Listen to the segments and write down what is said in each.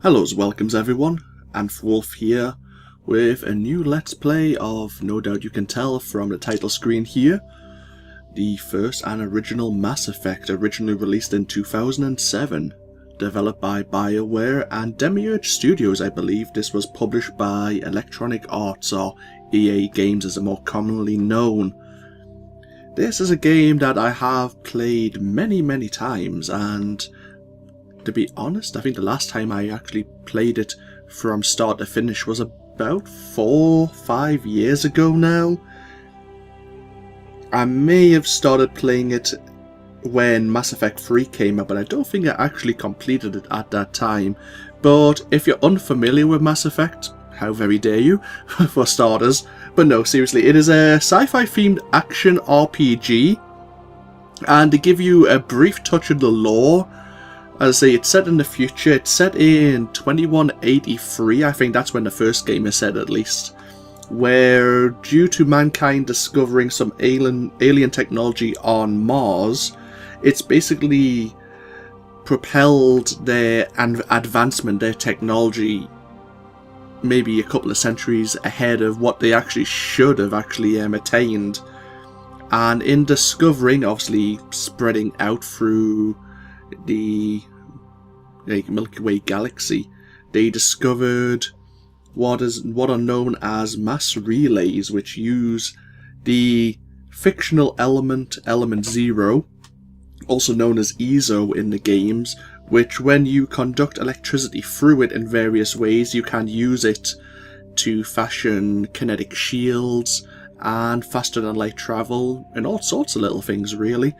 Hello's welcomes everyone, AnthWolf here with a new Let's Play of, no doubt you can tell from the title screen here, the first and original Mass Effect, originally released in 2007, developed by Bioware and Demiurge Studios. I believe this was published by Electronic Arts, or EA Games as they're more commonly known. This is a game that I have played many times, and to be honest, I think the last time I actually played it from start to finish was about 4-5 years ago now. I may have started playing it when Mass Effect 3 came out, but I don't think I actually completed it at that time. But if you're unfamiliar with Mass Effect, how very dare you, for starters. But no, seriously, it is a sci-fi themed action RPG, and to give you a brief touch of the lore, as I say, it's set in the future. It's set in 2183, I think that's when the first game is set at least, where due to mankind discovering some alien technology on Mars, it's basically propelled their advancement, their technology, maybe a couple of centuries ahead of what they actually should have attained. And in discovering, obviously spreading out through the Milky Way galaxy, they discovered what are known as mass relays, which use the fictional element Zero, also known as Eezo in the games, which when you conduct electricity through it in various ways, you can use it to fashion kinetic shields and faster than light travel and all sorts of little things really.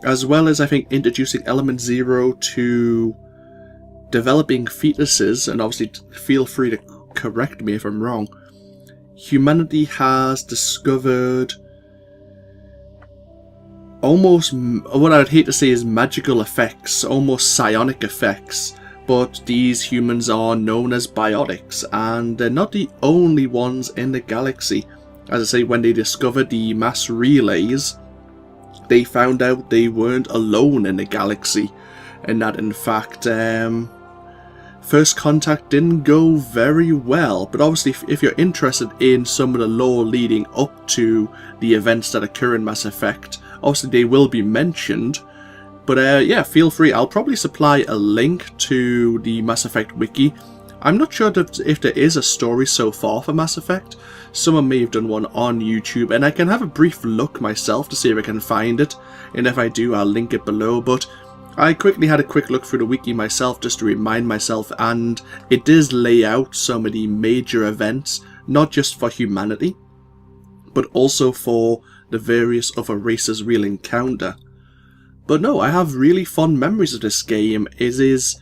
As well as, I think, introducing Element Zero to developing fetuses, and obviously feel free to correct me if I'm wrong. Humanity has discovered almost what I'd hate to say is magical effects, almost psionic effects, but these humans are known as biotics, and they're not the only ones in the galaxy. As I say, when they discovered the mass relays, they found out they weren't alone in the galaxy, and that in fact first contact didn't go very well. But obviously if you're interested in some of the lore leading up to the events that occur in Mass Effect, obviously they will be mentioned. But yeah, feel free. I'll probably supply a link to the Mass Effect wiki. I'm not sure if there is a story so far for Mass Effect. Someone may have done one on YouTube, and I can have a brief look myself to see if I can find it, and if I do, I'll link it below. But I quickly had a quick look through the wiki myself just to remind myself, and it does lay out some of the major events, not just for humanity, but also for the various other races we'll encounter. But no, I have really fond memories of this game. It is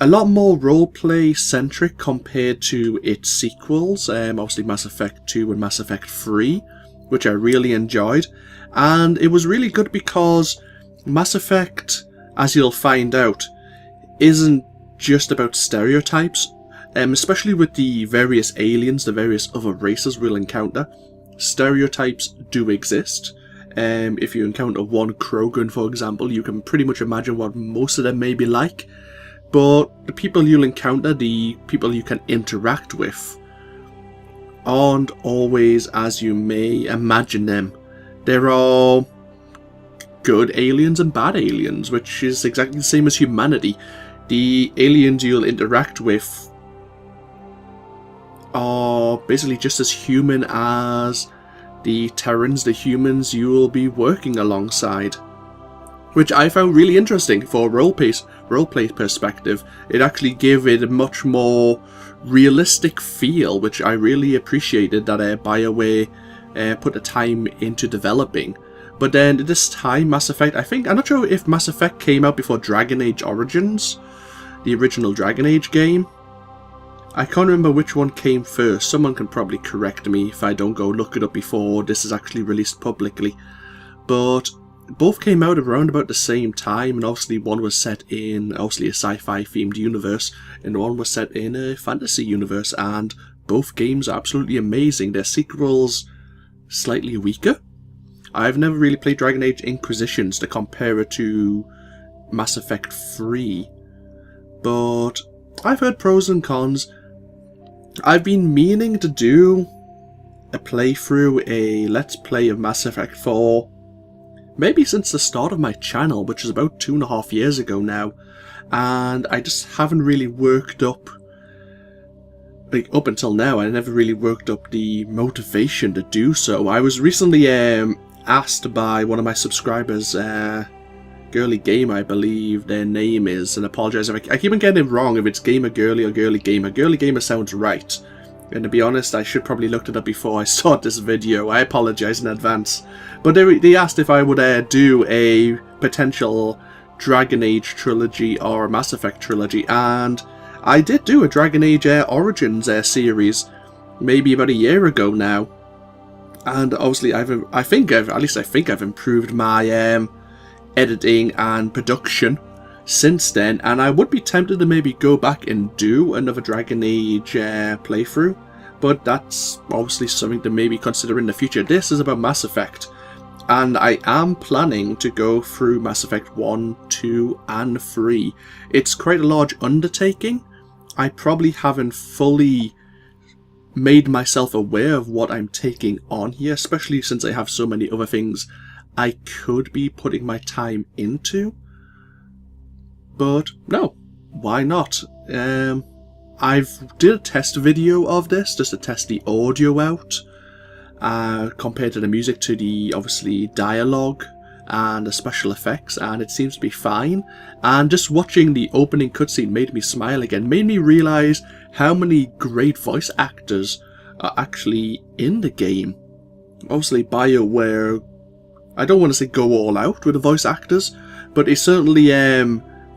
a lot more roleplay centric compared to its sequels, obviously Mass Effect 2 and Mass Effect 3, which I really enjoyed. And it was really good because Mass Effect, as you'll find out, isn't just about stereotypes, especially with the various aliens, the various other races we'll encounter. Stereotypes do exist. If you encounter one Krogan, for example, you can pretty much imagine what most of them may be like. But the people you'll encounter, the people you can interact with, aren't always as you may imagine them. There are good aliens and bad aliens, which is exactly the same as humanity. The aliens you'll interact with are basically just as human as the Terrans, the humans you will be working alongside, which I found really interesting for a roleplay perspective. It actually gave it a much more realistic feel, which I really appreciated that BioWare put the time into developing. But then at this time, Mass Effect, I'm not sure if Mass Effect came out before Dragon Age Origins, the original Dragon Age game. I can't remember which one came first. Someone can probably correct me if I don't go look it up before this is actually released publicly. But both came out around about the same time, and obviously one was set in a sci-fi themed universe, and one was set in a fantasy universe, and both games are absolutely amazing. Their sequels slightly weaker. I've never really played Dragon Age Inquisitions to compare it to Mass Effect 3, but I've heard pros and cons. I've been meaning to do a playthrough, a Let's Play of Mass Effect 4, maybe since the start of my channel, which is about 2.5 years ago now, and I just haven't really worked up, like, up until now, I never really worked up the motivation to do so. I was recently asked by one of my subscribers, Girly Gamer, I believe their name is, and I apologise if I keep on getting it wrong if it's Gamer Girly or Girly Gamer. Girly Gamer sounds right, and to be honest, I should probably looked it up before I started this video. I apologise in advance. But they asked if I would do a potential Dragon Age trilogy or a Mass Effect trilogy, and I did do a Dragon Age Origins series maybe about a year ago now, and obviously I think I've improved my editing and production since then, and I would be tempted to maybe go back and do another Dragon Age playthrough, but that's obviously something to maybe consider in the future. This is about Mass Effect, and I am planning to go through Mass Effect 1, 2 and 3. It's quite a large undertaking. I probably haven't fully made myself aware of what I'm taking on here, especially since I have so many other things I could be putting my time into. But no, why not? I've did a test video of this just to test the audio out, compared to the music, to the obviously dialogue and the special effects, and it seems to be fine. And just watching the opening cutscene made me smile again, made me realise how many great voice actors are actually in the game. Obviously Bioware, I don't want to say go all out with the voice actors, but they certainly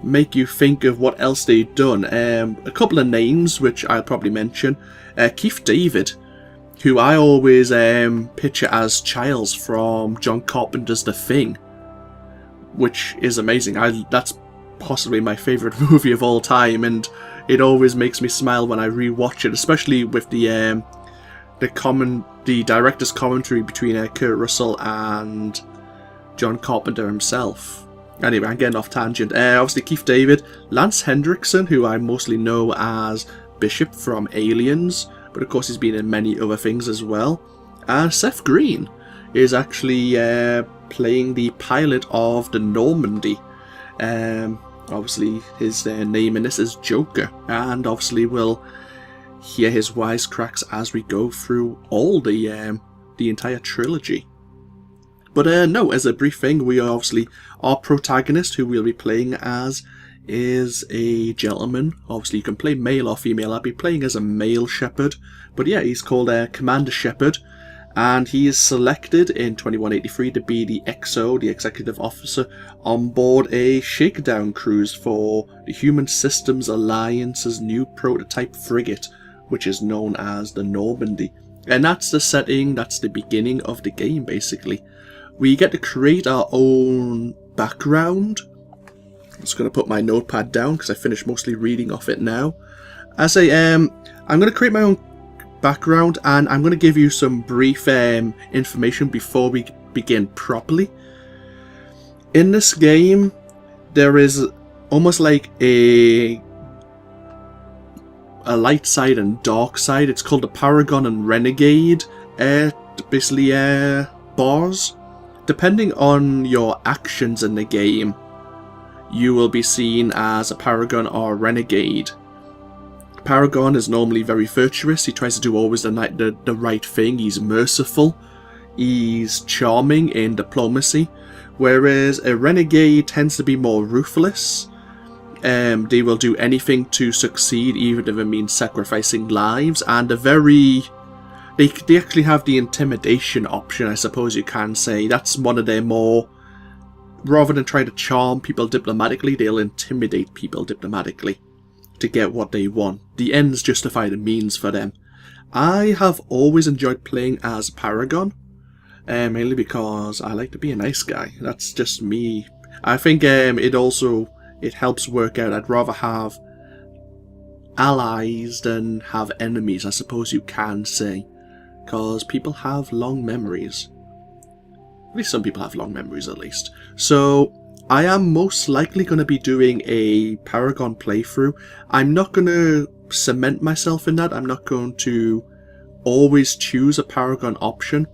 make you think of what else they've done. A couple of names which I'll probably mention. Keith David, who I always picture as Childs from John Carpenter's The Thing, which is amazing. That's possibly my favourite movie of all time, and it always makes me smile when I rewatch it, especially with the director's commentary between Kurt Russell and John Carpenter himself. Anyway, I'm getting off tangent. Obviously Keith David, Lance Hendrickson, who I mostly know as Bishop from Aliens, but of course he's been in many other things as well. And Seth Green is actually playing the pilot of the Normandy. Obviously his name in this is Joker, and obviously we'll hear his wisecracks as we go through all the entire trilogy. But no, as a brief thing, we are obviously, our protagonist, who we'll be playing as, is a gentleman. Obviously you can play male or female. I'll be playing as a male Shepard, but yeah, he's called Commander Shepard, and he is selected in 2183 to be the XO, the Executive Officer, on board a shakedown cruise for the Human Systems Alliance's new prototype frigate, which is known as the Normandy. And that's the setting, that's the beginning of the game, basically. We get to create our own background. I'm just going to put my notepad down because I finished mostly reading off it now. As I'm going to create my own background, and I'm going to give you some brief information before we begin properly. In this game, there is almost like a light side and dark side. It's called the Paragon and Renegade, basically bars. Depending on your actions in the game, you will be seen as a Paragon or a Renegade. Paragon is normally very virtuous. He tries to do always the right thing. He's merciful. He's charming in diplomacy. Whereas a Renegade tends to be more ruthless. They will do anything to succeed, even if it means sacrificing lives. And they actually have the intimidation option, I suppose you can say. That's one of their more... Rather than try to charm people diplomatically, they'll intimidate people diplomatically to get what they want. The ends justify the means for them. I have always enjoyed playing as Paragon, mainly because I like to be a nice guy. That's just me. I think it helps work out. I'd rather have allies than have enemies, I suppose you can say. Because people have long memories. At least some people have long memories, at least. So, I am most likely going to be doing a Paragon playthrough. I'm not going to cement myself in that. I'm not going to always choose a Paragon option.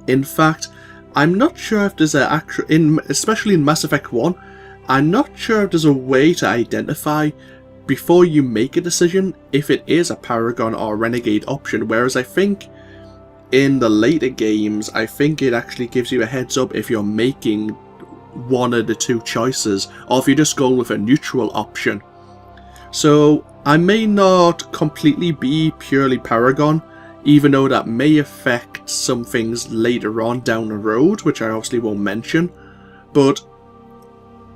In fact, I'm not sure if there's especially in Mass Effect 1, I'm not sure if there's a way to identify before you make a decision if it is a Paragon or Renegade option, whereas I think in the later games, I think it actually gives you a heads up if you're making one of the two choices, or if you just go with a neutral option. So I may not completely be purely Paragon, even though that may affect some things later on down the road, which I obviously won't mention. But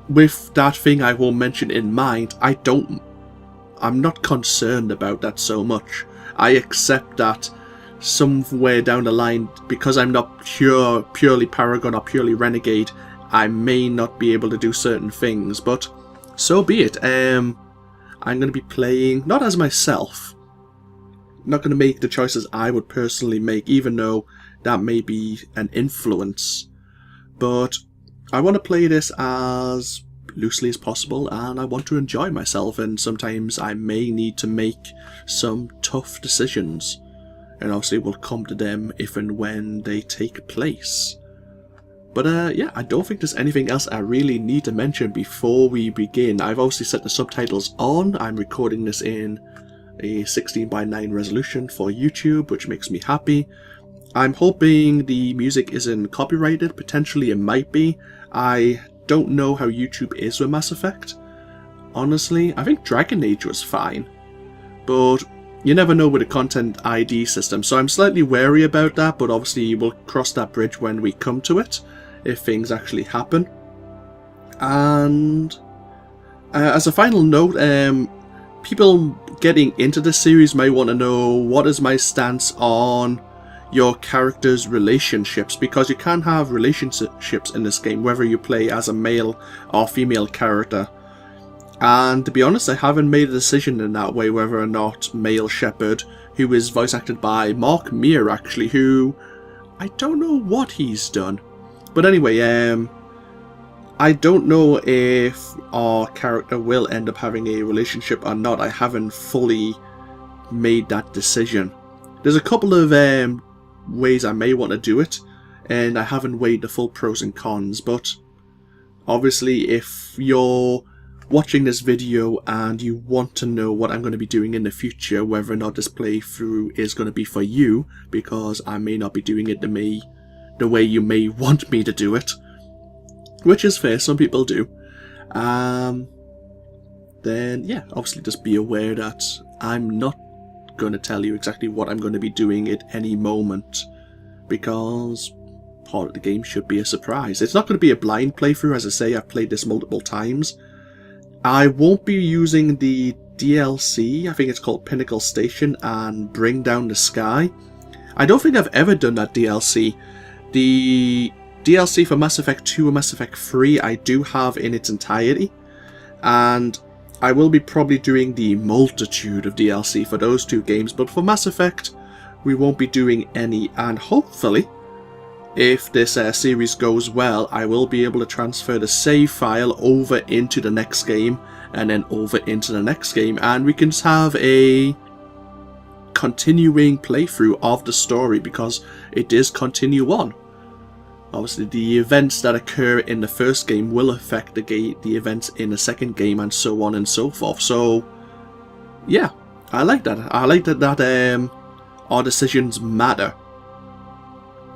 with that thing I won't mention in mind, I'm not concerned about that so much. I accept that somewhere down the line, because I'm not purely Paragon or purely Renegade, I may not be able to do certain things, but so be it. I'm going to be playing, not as myself, not going to make the choices I would personally make, even though that may be an influence, but I want to play this as loosely as possible, and I want to enjoy myself, and sometimes I may need to make some tough decisions, and obviously we'll come to them if and when they take place. But yeah, I don't think there's anything else I really need to mention before we begin. I've obviously set the subtitles on. I'm recording this in a 16:9 resolution for YouTube, which makes me happy. I'm hoping the music isn't copyrighted. Potentially it might be. I don't know how YouTube is with Mass Effect. Honestly, I think Dragon Age was fine. But you never know with the content ID system, so I'm slightly wary about that, but obviously we'll cross that bridge when we come to it, if things actually happen. And as a final note, people getting into this series may want to know what is my stance on your character's relationships, because you can have relationships in this game whether you play as a male or female character. And to be honest, I haven't made a decision in that way whether or not male Shepard, who is voice acted by Mark Meer actually, who I don't know what he's done. But anyway, I don't know if our character will end up having a relationship or not. I haven't fully made that decision. There's a couple of ways I may want to do it, and I haven't weighed the full pros and cons, but obviously if you're watching this video and you want to know what I'm going to be doing in the future, whether or not this playthrough is going to be for you, because I may not be doing it the way you may want me to do it, which is fair, some people do, then yeah, obviously just be aware that I'm not going to tell you exactly what I'm going to be doing at any moment, because part of the game should be a surprise. It's not going to be a blind playthrough. As I say, I've played this multiple times. I won't be using the DLC, I think it's called Pinnacle Station, and Bring Down the Sky. I don't think I've ever done that DLC. The DLC for Mass Effect 2 and Mass Effect 3 I do have in its entirety, and I will be probably doing the multitude of DLC for those two games, but for Mass Effect we won't be doing any, and hopefully, if this series goes well, I will be able to transfer the save file over into the next game, and then over into the next game, and we can have a continuing playthrough of the story, because it does continue on. Obviously the events that occur in the first game will affect the events in the second game, and so on and so forth. So yeah, I like that. I like that our decisions matter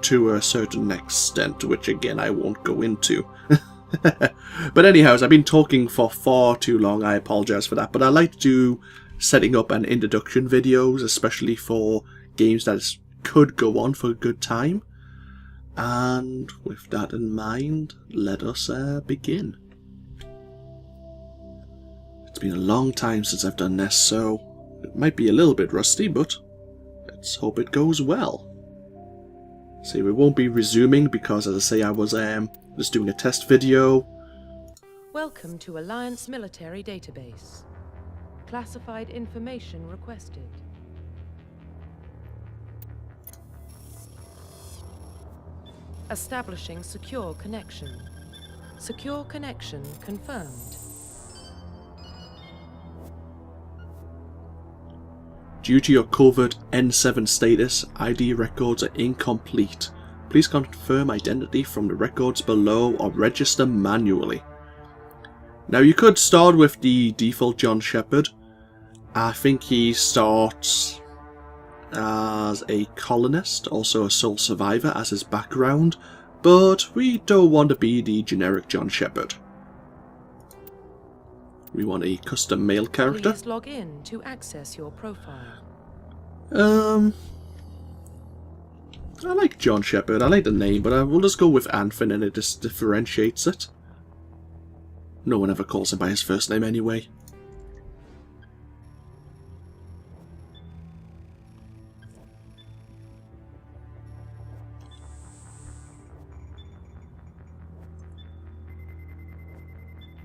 to a certain extent, which again I won't go into. But anyhow, I've been talking for far too long, I apologise for that, but I like to do setting up and introduction videos, especially for games that could go on for a good time. And with that in mind, let us begin. It's been a long time since I've done this, so it might be a little bit rusty, but let's hope it goes well. See, we won't be resuming because, as I say, I was just doing a test video. Welcome to Alliance Military Database. Classified information requested. Establishing secure connection. Secure connection confirmed. Due to your covert N7 status, ID records are incomplete. Please confirm identity from the records below or register manually. Now you could start with the default John Shepard. I think he starts as a colonist, also a sole survivor as his background, but we don't want to be the generic John Shepard. We want a custom male character. Please log in to access your profile. I like John Shepard, I like the name, but we'll just go with Anthon and it just differentiates it. No one ever calls him by his first name anyway.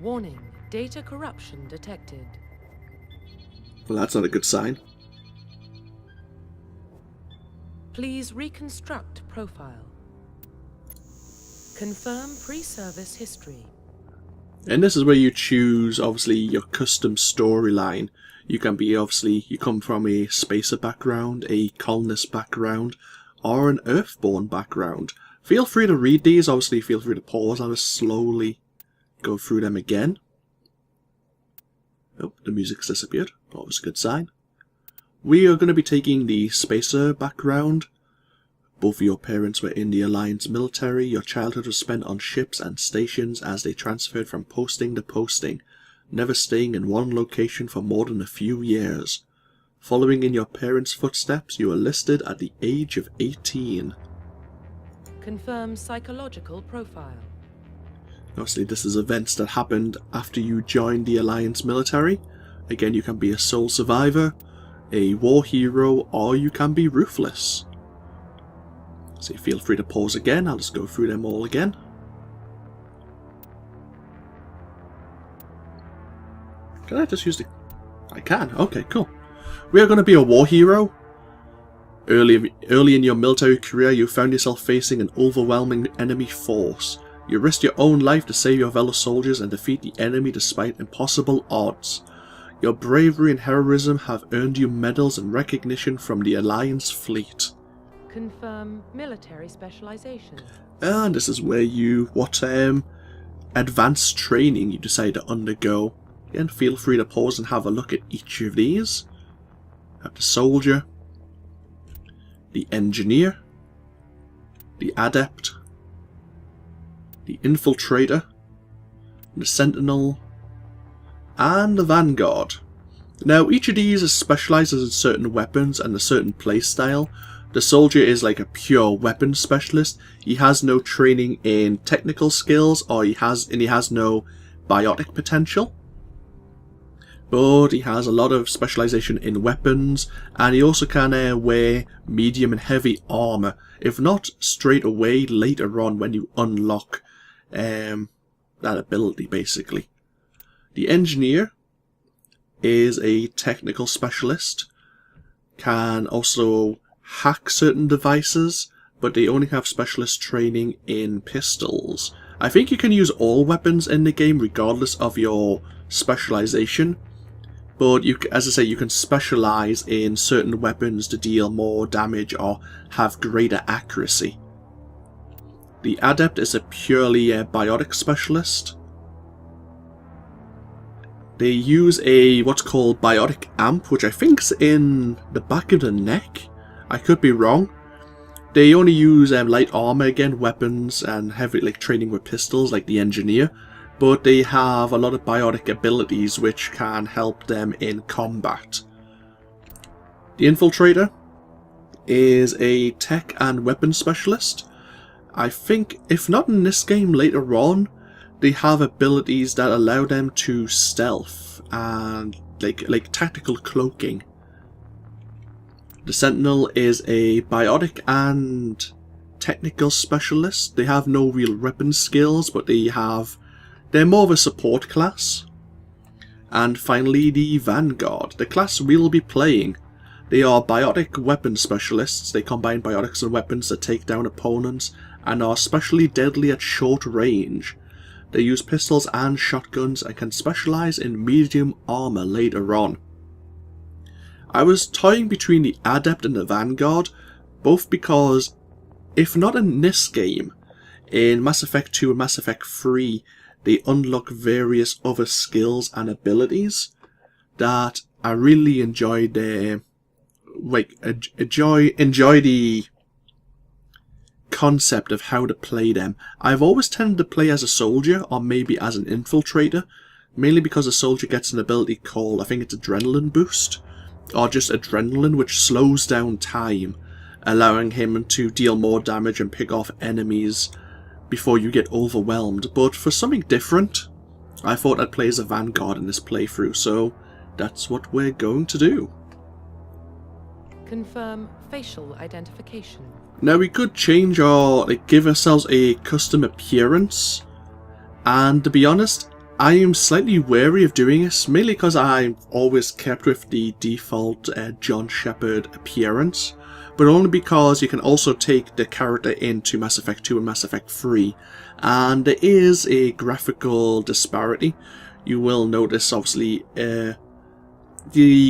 Warning, data corruption detected. Well, that's not a good sign. Please reconstruct profile. Confirm pre-service history. And this is where you choose, obviously, your custom storyline. You can be, obviously, you come from a spacer background, a colonist background, or an earthborn background. Feel free to read these, obviously feel free to pause. I'll just slowly go through them again. Oh, the music's disappeared. Always a good sign. We are going to be taking the spacer background. Both of your parents were in the Alliance military. Your childhood was spent on ships and stations as they transferred from posting to posting, never staying in one location for more than a few years. Following in your parents' footsteps, you were listed at the age of 18. Confirm psychological profile. Obviously, this is events that happened after you joined the Alliance military. Again, you can be a sole survivor, a war hero, or you can be ruthless. So feel free to pause again. I'll just go through them all again. Can I just use the... I can. Okay, cool. We are going to be a war hero. Early in your military career, you found yourself facing an overwhelming enemy force. You risked your own life to save your fellow soldiers and defeat the enemy despite impossible odds. Your bravery and heroism have earned you medals and recognition from the Alliance fleet. Confirm military specialization. And this is where what advanced training you decide to undergo. Again, feel free to pause and have a look at each of these. Have the soldier, the engineer, the adept, the infiltrator, the sentinel, and the vanguard. Now, each of these is specializes in certain weapons and a certain playstyle. The soldier is like a pure weapons specialist. He has no training in technical skills, or he has no biotic potential. But he has a lot of specialization in weapons, and he also can wear medium and heavy armor, if not straight away later on when you unlock that ability, basically. The engineer is a technical specialist, can also hack certain devices, but they only have specialist training in pistols. I think you can use all weapons in the game regardless of your specialization, but as I say, you can specialize in certain weapons to deal more damage or have greater accuracy. The adept is a purely biotic specialist. They use what's called biotic amp, which I think is in the back of the neck. I could be wrong. They only use light armor again, weapons, and heavy training with pistols like the engineer, but they have a lot of biotic abilities which can help them in combat. The infiltrator is a tech and weapon specialist. I think, if not in this game, later on, they have abilities that allow them to stealth and like tactical cloaking. The Sentinel is a biotic and technical specialist. They have no real weapon skills, but they're more of a support class. And finally, the Vanguard, the class we'll be playing. They are biotic weapon specialists. They combine biotics and weapons to take down opponents and are especially deadly at short range. They use pistols and shotguns and can specialise in medium armour later on. I was toying between the Adept and the Vanguard, both because, if not in this game, in Mass Effect 2 and Mass Effect 3, they unlock various other skills and abilities that I really enjoyed their, enjoy the concept of how to play them. I've always tended to play as a soldier or maybe as an infiltrator, mainly because a soldier gets an ability called, I think it's Adrenaline Boost, or just Adrenaline, which slows down time, allowing him to deal more damage and pick off enemies before you get overwhelmed. But for something different, I thought I'd play as a Vanguard in this playthrough, so that's what we're going to do. Confirm facial identification. Now we could change or give ourselves a custom appearance, and to be honest, I am slightly wary of doing this, mainly because I've always kept with the default John Shepard appearance, but only because you can also take the character into Mass Effect 2 and Mass Effect 3, and there is a graphical disparity. You will notice, obviously, the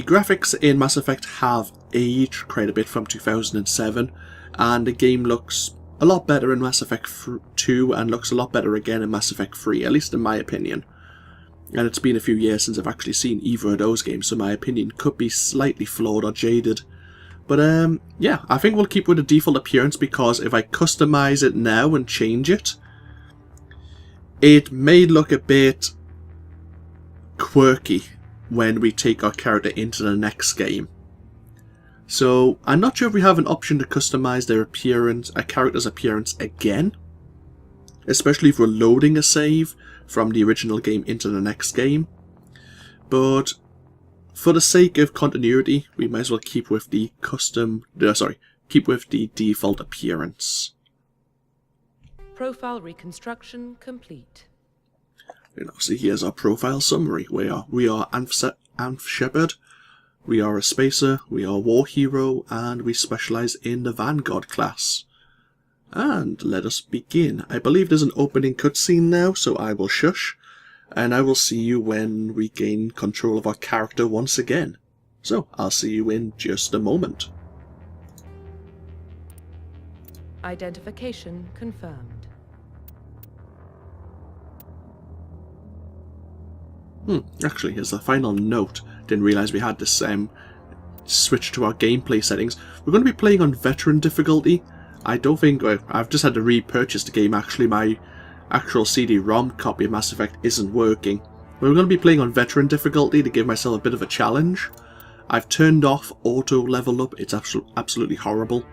graphics in Mass Effect have aged quite a bit from 2007, and the game looks a lot better in Mass Effect 2 and looks a lot better again in Mass Effect 3, at least in my opinion. And it's been a few years since I've actually seen either of those games, so my opinion could be slightly flawed or jaded. But yeah, I think we'll keep with the default appearance, because if I customize it now and change it, it may look a bit quirky when we take our character into the next game. So I'm not sure if we have an option to customize their appearance, a character's appearance again, especially if we're loading a save from the original game into the next game. But for the sake of continuity, we might as well keep with the keep with the default appearance. Profile reconstruction complete. And obviously here's our profile summary. We are Anth Shepard. We are a spacer, we are a war hero, and we specialise in the Vanguard class. And let us begin. I believe there's an opening cutscene now, so I will shush, and I will see you when we gain control of our character once again. So, I'll see you in just a moment. Identification confirmed. Actually, here's the final note. Didn't realise we had this switch to our gameplay settings. We're going to be playing on veteran difficulty. I don't think... I've just had to repurchase the game, actually. My actual CD-ROM copy of Mass Effect isn't working. We're going to be playing on veteran difficulty to give myself a bit of a challenge. I've turned off auto level up. It's absolutely horrible.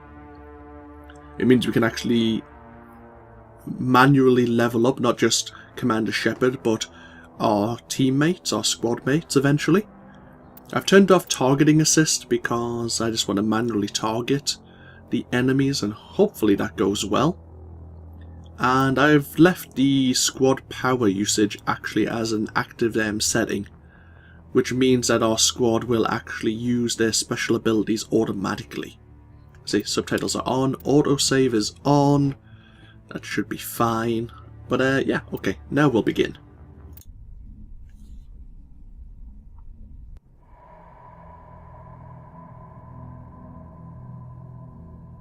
It means we can actually manually level up, not just Commander Shepard, but our teammates, our squad mates eventually. I've turned off targeting assist because I just want to manually target the enemies, and hopefully that goes well. And I've left the squad power usage actually as an active setting, which means that our squad will actually use their special abilities automatically. See, subtitles are on, autosave is on, that should be fine. But yeah, okay, now we'll begin.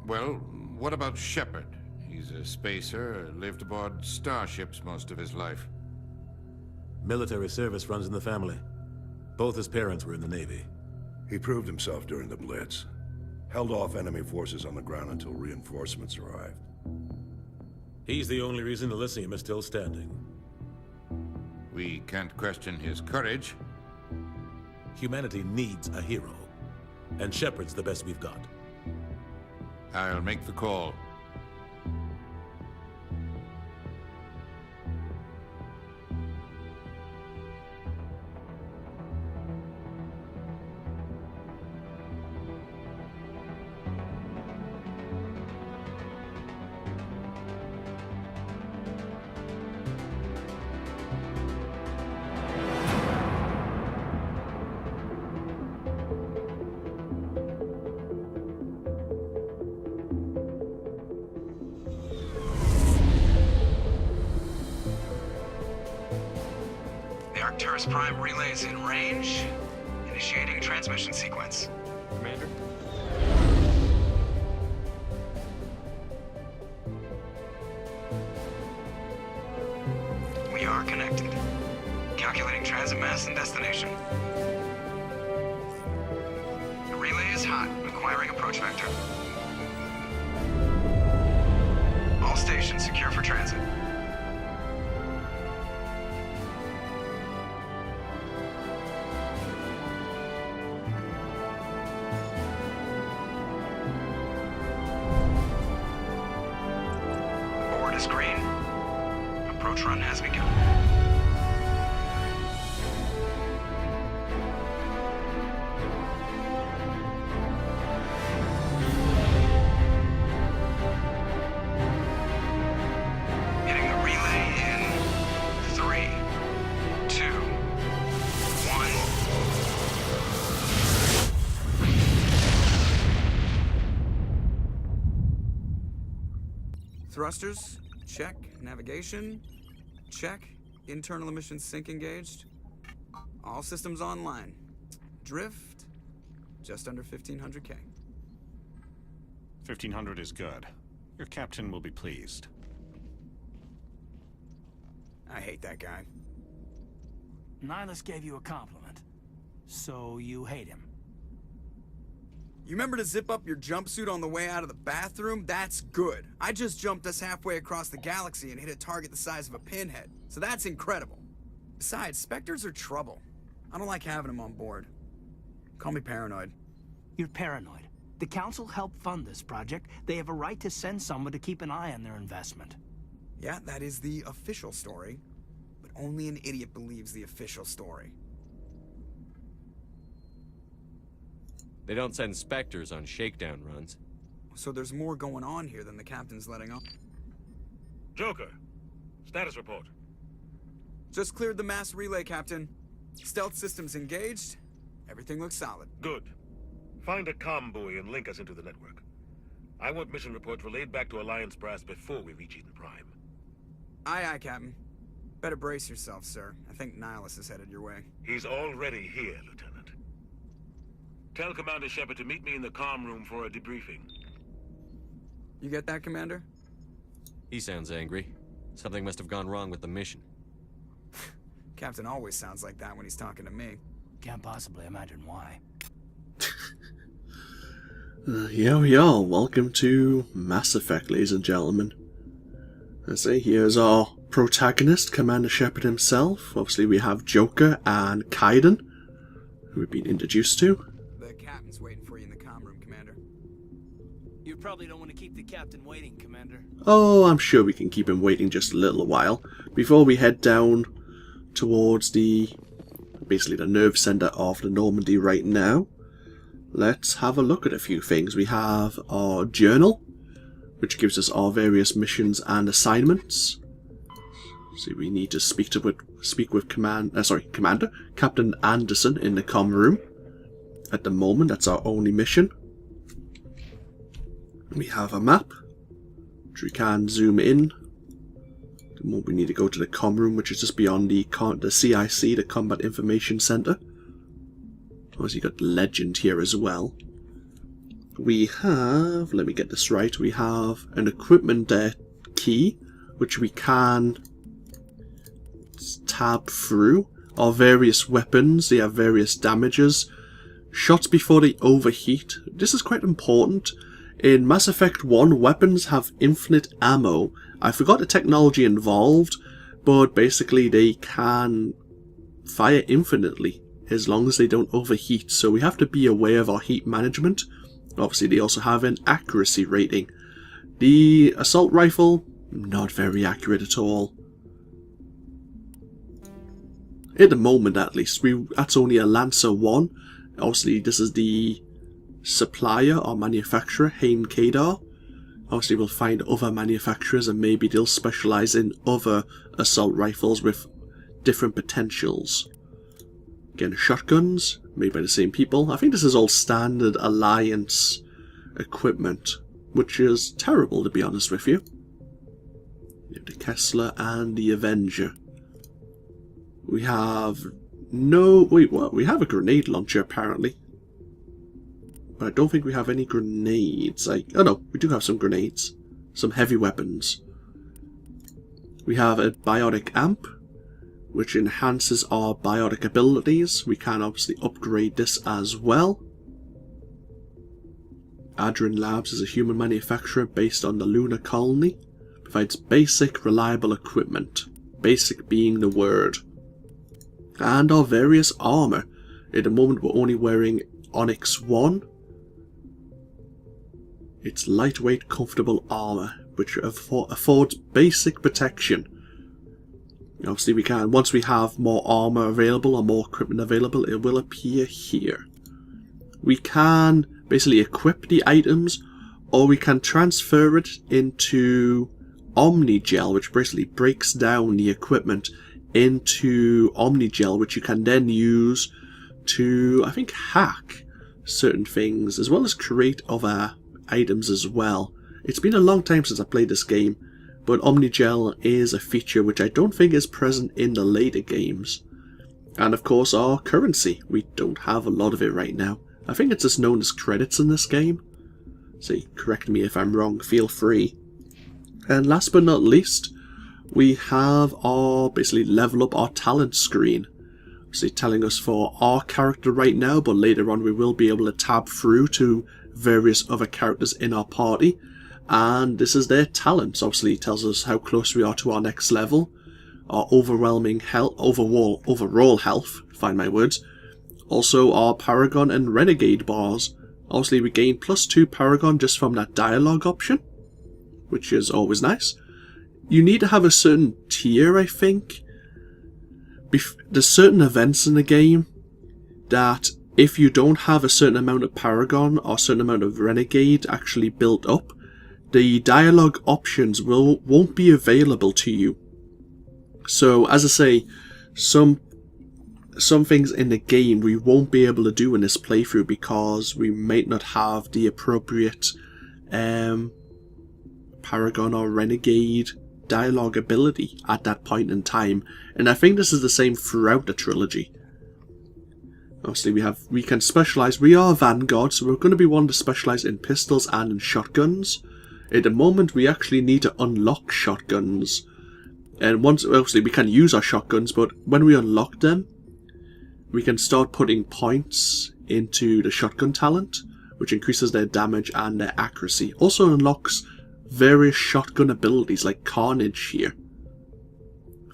Well, what about Shepard? He's a spacer, lived aboard starships most of his life. Military service runs in the family. Both his parents were in the Navy. He proved himself during the Blitz. Held off enemy forces on the ground until reinforcements arrived. He's the only reason Elysium is still standing. We can't question his courage. Humanity needs a hero, and Shepard's the best we've got. I'll make the call. Arcturus Prime relays in range. Initiating transmission sequence. Commander? We are connected. Calculating transit mass and destination. The relay is hot, acquiring approach vector. All stations secure for transit. Board is green. Approach run has begun. Hitting the relay in 3, 2, 1. Thrusters, check. Navigation, check. Internal emission sync engaged. All systems online. Drift, just under 1500K. 1500 is good. Your captain will be pleased. I hate that guy. Nihilus gave you a compliment. So you hate him. You remember to zip up your jumpsuit on the way out of the bathroom? That's good. I just jumped us halfway across the galaxy and hit a target the size of a pinhead. So that's incredible. Besides, Spectres are trouble. I don't like having them on board. Call me paranoid. You're paranoid. The Council helped fund this project. They have a right to send someone to keep an eye on their investment. Yeah, that is the official story. But only an idiot believes the official story. They don't send Spectres on shakedown runs. So there's more going on here than the captain's letting on. Joker, status report. Just cleared the mass relay, Captain. Stealth systems engaged. Everything looks solid. Good. Find a comm buoy and link us into the network. I want mission reports relayed back to Alliance Brass before we reach Eden Prime. Aye, aye, Captain. Better brace yourself, sir. I think Nihilus is headed your way. He's already here, Lieutenant. Tell Commander Shepard to meet me in the comm room for a debriefing. You get that, Commander? He sounds angry. Something must have gone wrong with the mission. Captain always sounds like that when he's talking to me. Can't possibly imagine why. Yo, welcome to Mass Effect, ladies and gentlemen. Let's see, here's our protagonist, Commander Shepard himself. Obviously we have Joker and Kaiden, who we've been introduced to. The captain's waiting for you in the comm room, Commander. You probably don't want to keep the captain waiting, Commander. Oh, I'm sure we can keep him waiting just a little while before we head down towards basically the nerve center of the Normandy right now. Let's have a look at a few things. We have our journal, which gives us our various missions and assignments. See, we need to speak with Commander Captain Anderson in the comm room. At the moment, that's our only mission. We have a map, which we can zoom in. At the moment, we need to go to the comm room, which is just beyond the CIC, the Combat Information Center. Obviously, you got Legend here as well. We have, let me get this right, we have an equipment key, which we can tab through. Our various weapons, they have various damages. Shots before they overheat. This is quite important. In Mass Effect 1, weapons have infinite ammo. I forgot the technology involved, but basically they can fire infinitely as long as they don't overheat, so we have to be aware of our heat management. Obviously they also have an accuracy rating. The assault rifle, not very accurate at all. At the moment at least, that's only a Lancer 1. Obviously this is the supplier or manufacturer, Hain Kadar. Obviously we'll find other manufacturers and maybe they'll specialise in other assault rifles with different potentials. Again, shotguns, made by the same people. I think this is all standard Alliance equipment, which is terrible to be honest with you. You have the Kessler and the Avenger. We have no... Wait, what? We have a grenade launcher, apparently. But I don't think we have any grenades. Oh no, we do have some grenades. Some heavy weapons. We have a biotic amp, which enhances our biotic abilities. We can obviously upgrade this as well. Adrian Labs is a human manufacturer based on the lunar colony. Provides basic, reliable equipment. Basic being the word. And our various armor. At the moment we're only wearing Onyx 1. It's lightweight, comfortable armor, which affords basic protection. Obviously we can, once we have more armor available or more equipment available, it will appear here. We can basically equip the items, or we can transfer it into Omnigel, which basically breaks down the equipment into Omnigel, which you can then use to, I think, hack certain things, as well as create other items as well. It's been a long time since I played this game, but Omnigel is a feature which I don't think is present in the later games. And of course our currency. We don't have a lot of it right now. I think it's just known as credits in this game. So correct me if I'm wrong, feel free. And last but not least, we have our basically level up our talent screen. Obviously telling us for our character right now, but later on we will be able to tab through to various other characters in our party. And this is their talents. Obviously it tells us how close we are to our next level. Our overwhelming health, overall health, find my words. Also our Paragon and Renegade bars. Obviously we gain +2 Paragon just from that dialogue option, which is always nice. You need to have a certain tier, I think. There's certain events in the game that if you don't have a certain amount of Paragon or a certain amount of Renegade actually built up, the dialogue options won't be available to you. So as I say, some things in the game we won't be able to do in this playthrough because we might not have the appropriate Paragon or Renegade dialogue ability at that point in time. And I think this is the same throughout the trilogy. Obviously we can specialise. We are Vanguard, so we're going to be wanting to specialise in pistols and in shotguns. At the moment we actually need to unlock shotguns. And once, obviously we can use our shotguns, but when we unlock them, we can start putting points into the shotgun talent, which increases their damage and their accuracy. Also unlocks various shotgun abilities like Carnage here.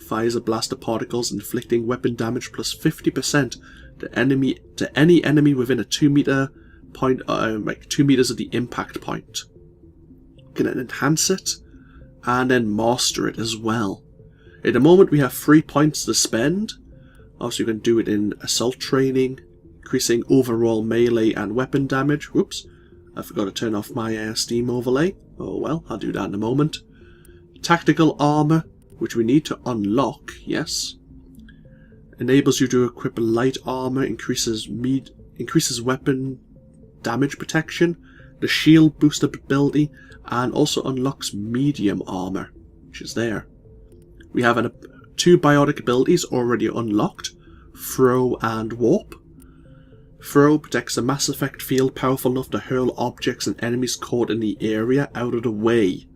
Fires a blast of particles, inflicting weapon damage plus 50% to any enemy within a 2 meter point, like 2 meters of the impact point. You can enhance it and then master it as well. At the moment we have 3 points to spend. Also you can do it in assault training, increasing overall melee and weapon damage. Whoops, I forgot to turn off my Steam overlay. Oh well, I'll do that in a moment. Tactical armor, which we need to unlock, yes. Enables you to equip light armor, increases weapon damage protection, the shield boost ability, and also unlocks medium armor, which is there. We have 2 biotic abilities already unlocked, Throw and Warp. Throw protects a Mass Effect field powerful enough to hurl objects and enemies caught in the area out of the way.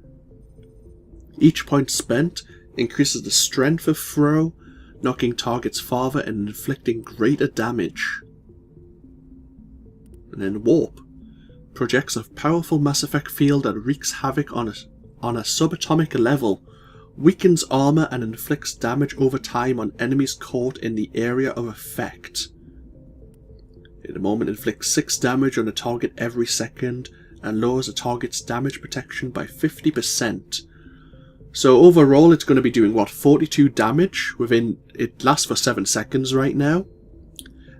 Each point spent increases the strength of Throw, knocking targets farther and inflicting greater damage. And then Warp projects a powerful Mass Effect field that wreaks havoc on a subatomic level, weakens armor and inflicts damage over time on enemies caught in the area of effect. At the moment inflicts 6 damage on a target every second and lowers a target's damage protection by 50%. So overall it's going to be doing what, 42 damage within, it lasts for 7 seconds right now.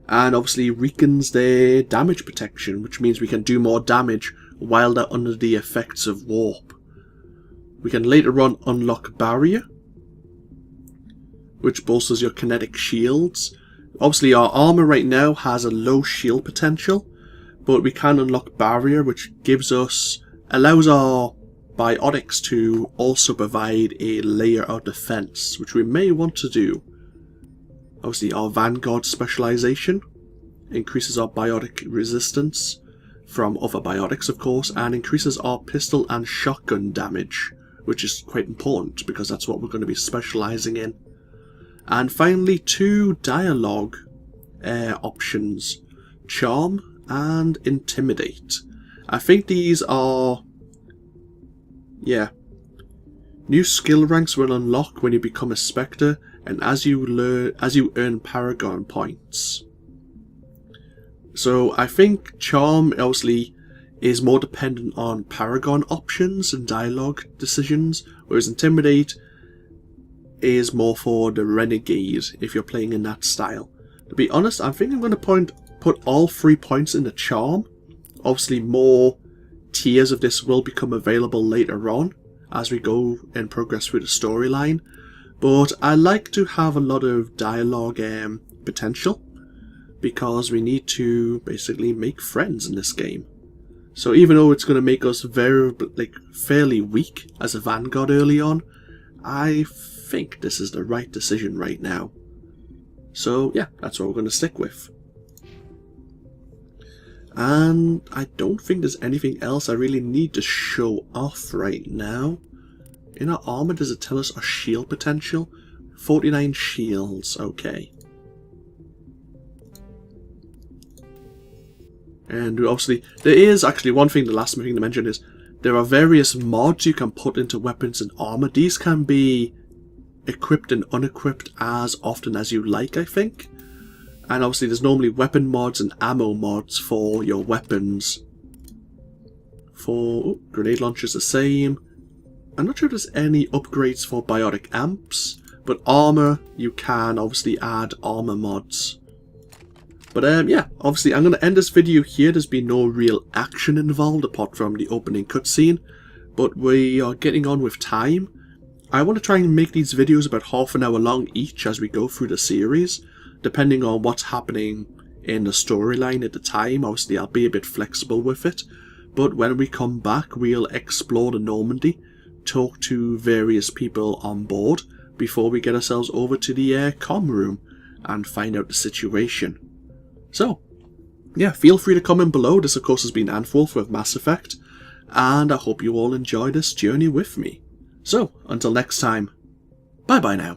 And obviously weakens their damage protection, which means we can do more damage while they're under the effects of warp. We can later on unlock Barrier, which bolsters your kinetic shields. Obviously our armor right now has a low shield potential, but we can unlock Barrier, which allows our biotics to also provide a layer of defense, which we may want to do. obviously our Vanguard specialization increases our biotic resistance from other biotics, of course, and increases our pistol and shotgun damage, which is quite important because that's what we're going to be specializing in. And finally, 2 dialogue options, Charm and Intimidate. I think these are, yeah, new skill ranks will unlock when you become a Spectre, and as you earn Paragon points. So I think Charm obviously is more dependent on Paragon options and dialogue decisions, whereas Intimidate is more for the Renegade if you're playing in that style. To be honest, I think I'm going to put all 3 points into Charm. Obviously more tiers of this will become available later on as we go and progress through the storyline, but I like to have a lot of dialogue potential, because we need to basically make friends in this game. So even though it's going to make us fairly weak as a Vanguard early on, I think this is the right decision right now. So yeah, that's what we're going to stick with. And I don't think there's anything else I really need to show off right now. In our armor, does it tell us our shield potential? 49 shields, okay. And obviously, there is actually one thing, the last thing to mention is, there are various mods you can put into weapons and armor. These can be equipped and unequipped as often as you like, I think. And obviously there's normally weapon mods and ammo mods for your weapons. For grenade launchers the same. I'm not sure if there's any upgrades for biotic amps, but armor, you can obviously add armor mods. But yeah, obviously I'm going to end this video here. There's been no real action involved apart from the opening cutscene, but we are getting on with time. I want to try and make these videos about half an hour long each as we go through the series, depending on what's happening in the storyline at the time. Obviously I'll be a bit flexible with it, but when we come back we'll explore the Normandy, talk to various people on board before we get ourselves over to the comm room and find out the situation. So, yeah, feel free to comment below. This, of course, has been AnthWolf with Mass Effect, and I hope you all enjoy this journey with me. So, until next time, bye-bye now.